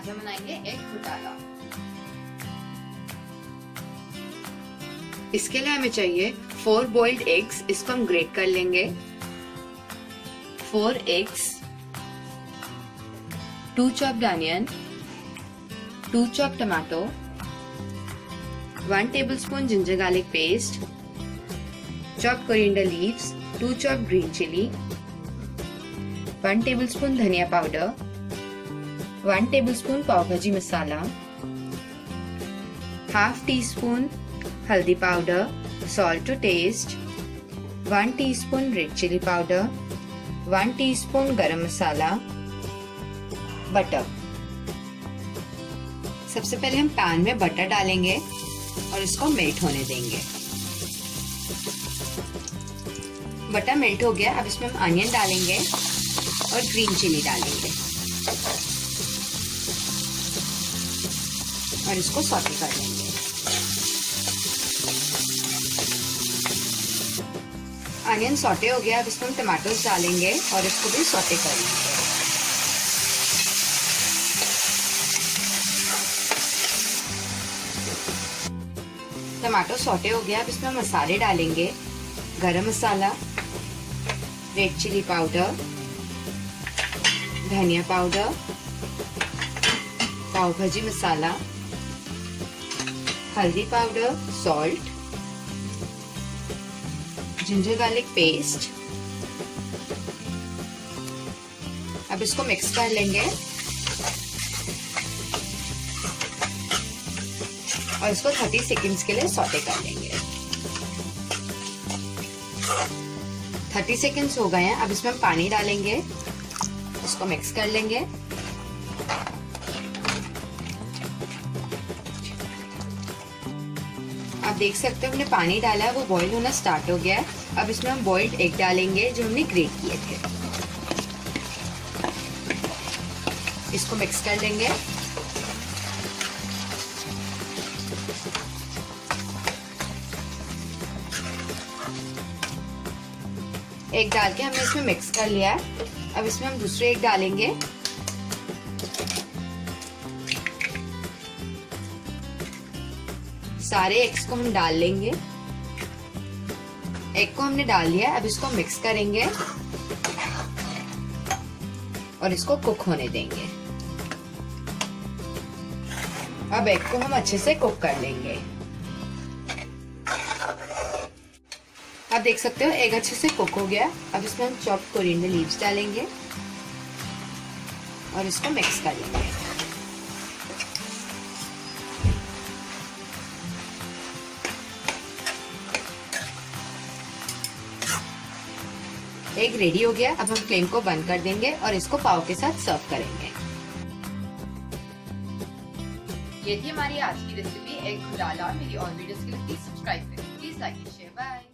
आज हम बनाएंगे एग घोटाला। इसके लिए हमें चाहिए 4 बॉइल्ड एग्स, इसको हम ग्रेट कर लेंगे। 4 eggs, 2 chopped onion, 2 chopped tomato, 1 tablespoon ginger garlic paste, chopped coriander leaves, 2 chopped green chili, 1 tablespoon dhaniya powder, 1 tablespoon pav bhaji masala, half teaspoon haldi powder, salt to taste, 1 teaspoon red chilli powder, 1 teaspoon garam masala, butter. सबसे पहले हम pan में butter डालेंगे और इसको melt होने देंगे। Butter melt हो गया, अब इसमें हम अनियन डालेंगे और ग्रीन चिली डालेंगे और इसको सॉटे कर लेंगे। अनियन सॉटे हो गया, अब इसमें हम टमाटोज डालेंगे और इसको भी सॉटे कर लेंगे। टमाटो सॉटे हो गया, अब इसमें मसाले डालेंगे। गरम मसाला, रेड चिली पाउडर, धनिया पाउडर, पाव भाजी मसाला, हल्दी powder, salt, ginger garlic paste. अब इसको मिक्स कर लेंगे और इसको 30 सेकंड्स के लिए सॉटे कर लेंगे। 30 सेकंड्स हो गए हैं, अब इसमें हम पानी डालेंगे, इसको मिक्स कर लेंगे। आप देख सकते हो हमने पानी डाला है, वो बॉईल होना स्टार्ट हो गया है। अब इसमें हम बॉइल्ड एग डालेंगे जो हमने ग्रेट किए थे। इसको मिक्स कर लेंगे। एग डाल के हमने इसमें मिक्स कर लिया है। अब इसमें हम दूसरे एग डालेंगे। सारे एग्स को हम डाल लेंगे। एग को हमने डाल लिया, अब इसको मिक्स करेंगे और इसको कुक होने देंगे। अब एग को हम अच्छे से कुक कर लेंगे। आप देख सकते हो एग अच्छे से कुक हो गया। अब इसमें हम चॉप्ड कोरिएंडर लीव्स डालेंगे और इसको मिक्स कर लेंगे। एग रेडी हो गया, अब हम फ्लेम को बंद कर देंगे और इसको पाव के साथ सर्व करेंगे। ये थी हमारी आज की रेसिपी एग घोटाला। मेरी और वीडियोस के लिए प्लीज सब्सक्राइब करें। Please like share. बाय।